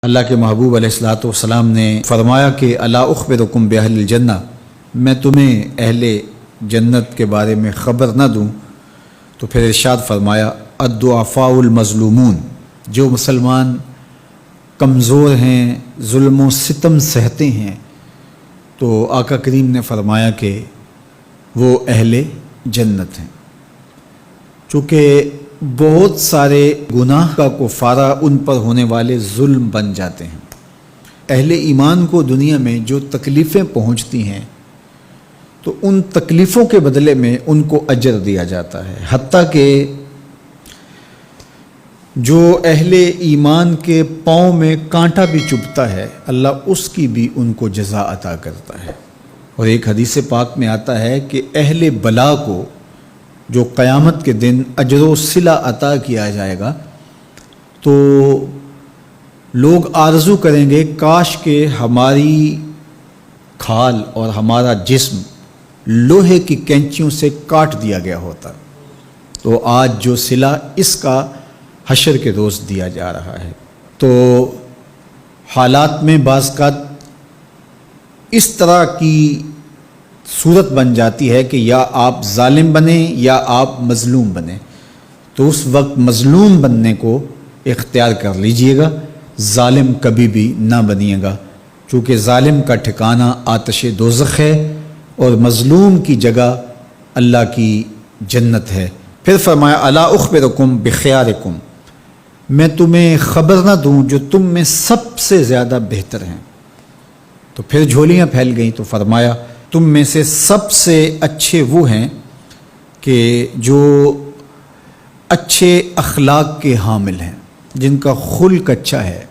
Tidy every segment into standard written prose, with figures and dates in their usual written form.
اللہ کے محبوب علیہ الصلوۃ والسلام نے فرمایا کہ الا اخبرکم باہل الجنہ، میں تمہیں اہل جنت کے بارے میں خبر نہ دوں؟ تو پھر ارشاد فرمایا الضعفاء المظلومون، جو مسلمان کمزور ہیں، ظلم و ستم سہتے ہیں، تو آقا کریم نے فرمایا کہ وہ اہل جنت ہیں۔ چونکہ بہت سارے گناہ کا کفارہ ان پر ہونے والے ظلم بن جاتے ہیں۔ اہل ایمان کو دنیا میں جو تکلیفیں پہنچتی ہیں تو ان تکلیفوں کے بدلے میں ان کو اجر دیا جاتا ہے، حتیٰ کہ جو اہل ایمان کے پاؤں میں کانٹا بھی چبھتا ہے اللہ اس کی بھی ان کو جزا عطا کرتا ہے۔ اور ایک حدیث پاک میں آتا ہے کہ اہل بلا کو جو قیامت کے دن اجر و صلہ عطا کیا جائے گا تو لوگ آرزو کریں گے کاش کہ ہماری کھال اور ہمارا جسم لوہے کی کینچیوں سے کاٹ دیا گیا ہوتا، تو آج جو صلہ اس کا حشر کے روز دیا جا رہا ہے۔ تو حالات میں بعض اوقات اس طرح کی صورت بن جاتی ہے کہ یا آپ ظالم بنیں یا آپ مظلوم بنیں، تو اس وقت مظلوم بننے کو اختیار کر لیجئے گا، ظالم کبھی بھی نہ بنیے گا، چونکہ ظالم کا ٹھکانہ آتش دوزخ ہے اور مظلوم کی جگہ اللہ کی جنت ہے۔ پھر فرمایا الا اخبرکم بخیارکم، میں تمہیں خبر نہ دوں جو تم میں سب سے زیادہ بہتر ہیں؟ تو پھر جھولیاں پھیل گئیں، تو فرمایا تم میں سے سب سے اچھے وہ ہیں کہ جو اچھے اخلاق کے حامل ہیں، جن کا خلق اچھا ہے،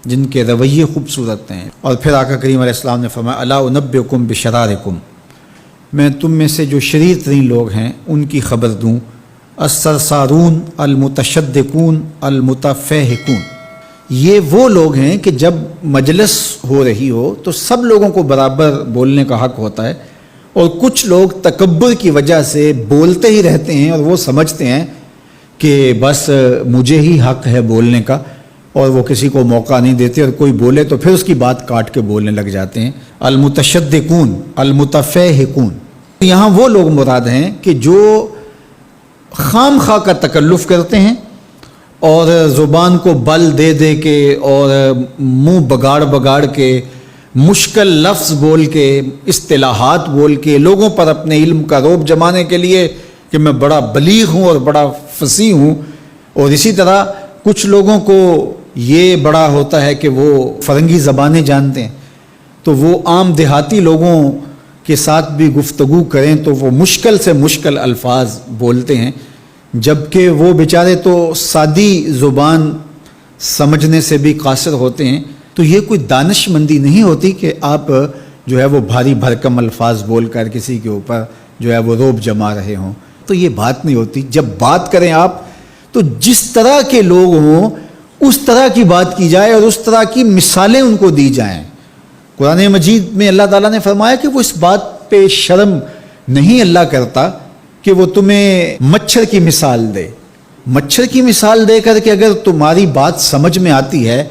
جن کے رویے خوبصورت ہیں۔ اور پھر آقا کریم علیہ السلام نے فرمایا الا انبئکم بشرارکم، میں تم میں سے جو شریر ترین لوگ ہیں ان کی خبر دوں، السرسارون المتشدقون المتفہقون، یہ وہ لوگ ہیں کہ جب مجلس ہو رہی ہو تو سب لوگوں کو برابر بولنے کا حق ہوتا ہے، اور کچھ لوگ تکبر کی وجہ سے بولتے ہی رہتے ہیں اور وہ سمجھتے ہیں کہ بس مجھے ہی حق ہے بولنے کا، اور وہ کسی کو موقع نہیں دیتے، اور کوئی بولے تو پھر اس کی بات کاٹ کے بولنے لگ جاتے ہیں۔ المتشدقون المتفہقون، یہاں وہ لوگ مراد ہیں کہ جو خام خواہ کا تکلف کرتے ہیں اور زبان کو بل دے دے کے اور منہ بگاڑ کے مشکل لفظ بول کے اصطلاحات بول کے لوگوں پر اپنے علم کا رعب جمانے کے لیے کہ میں بڑا بلیغ ہوں اور بڑا فصیح ہوں، اور اسی طرح کچھ لوگوں کو یہ بڑا ہوتا ہے کہ وہ فرنگی زبانیں جانتے ہیں، تو وہ عام دیہاتی لوگوں کے ساتھ بھی گفتگو کریں تو وہ مشکل سے مشکل الفاظ بولتے ہیں، جبکہ وہ بیچارے تو سادی زبان سمجھنے سے بھی قاصر ہوتے ہیں۔ تو یہ کوئی دانش مندی نہیں ہوتی کہ آپ جو ہے وہ بھاری بھرکم الفاظ بول کر کسی کے اوپر جو ہے وہ رعب جما رہے ہوں، تو یہ بات نہیں ہوتی۔ جب بات کریں آپ تو جس طرح کے لوگ ہوں اس طرح کی بات کی جائے اور اس طرح کی مثالیں ان کو دی جائیں۔ قرآن مجید میں اللہ تعالیٰ نے فرمایا کہ وہ اس بات پہ شرم نہیں اللہ کرتا کہ وہ تمہیں مچھر کی مثال دے۔ مچھر کی مثال دے کر کے اگر تمہاری بات سمجھ میں آتی ہے،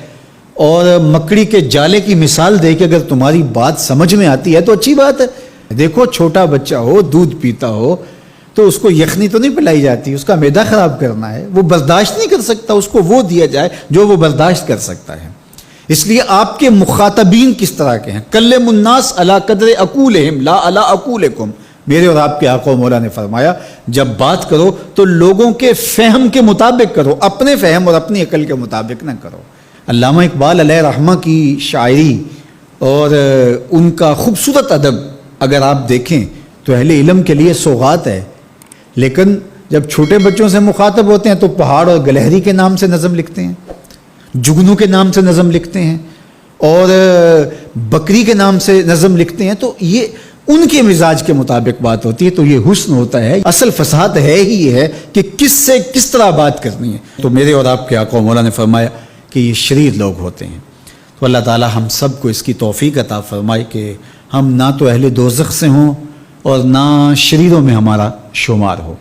اور مکڑی کے جالے کی مثال دے کے اگر تمہاری بات سمجھ میں آتی ہے تو اچھی بات ہے۔ دیکھو چھوٹا بچہ ہو، دودھ پیتا ہو تو اس کو یخنی تو نہیں پلائی جاتی، اس کا معدہ خراب کرنا ہے، وہ برداشت نہیں کر سکتا، اس کو وہ دیا جائے جو وہ برداشت کر سکتا ہے۔ اس لیے آپ کے مخاطبین کس طرح کے ہیں؟ کلم الناس علی قدر عقولہم لا علی عقولکم، میرے اور آپ کے آقا و مولا نے فرمایا جب بات کرو تو لوگوں کے فہم کے مطابق کرو، اپنے فہم اور اپنی عقل کے مطابق نہ کرو۔ علامہ اقبال علیہ رحمہ کی شاعری اور ان کا خوبصورت ادب اگر آپ دیکھیں تو اہل علم کے لیے سوغات ہے، لیکن جب چھوٹے بچوں سے مخاطب ہوتے ہیں تو پہاڑ اور گلہری کے نام سے نظم لکھتے ہیں، جگنو کے نام سے نظم لکھتے ہیں، اور بکری کے نام سے نظم لکھتے ہیں، تو یہ ان کے مزاج کے مطابق بات ہوتی ہے۔ تو یہ حسن ہوتا ہے، اصل فساد ہے ہی یہ ہے کہ کس سے کس طرح بات کرنی ہے۔ تو میرے اور آپ کے آقا و مولا نے فرمایا کہ یہ شریر لوگ ہوتے ہیں۔ تو اللہ تعالی ہم سب کو اس کی توفیق عطا فرمائے کہ ہم نہ تو اہل دوزخ سے ہوں اور نہ شریروں میں ہمارا شمار ہو۔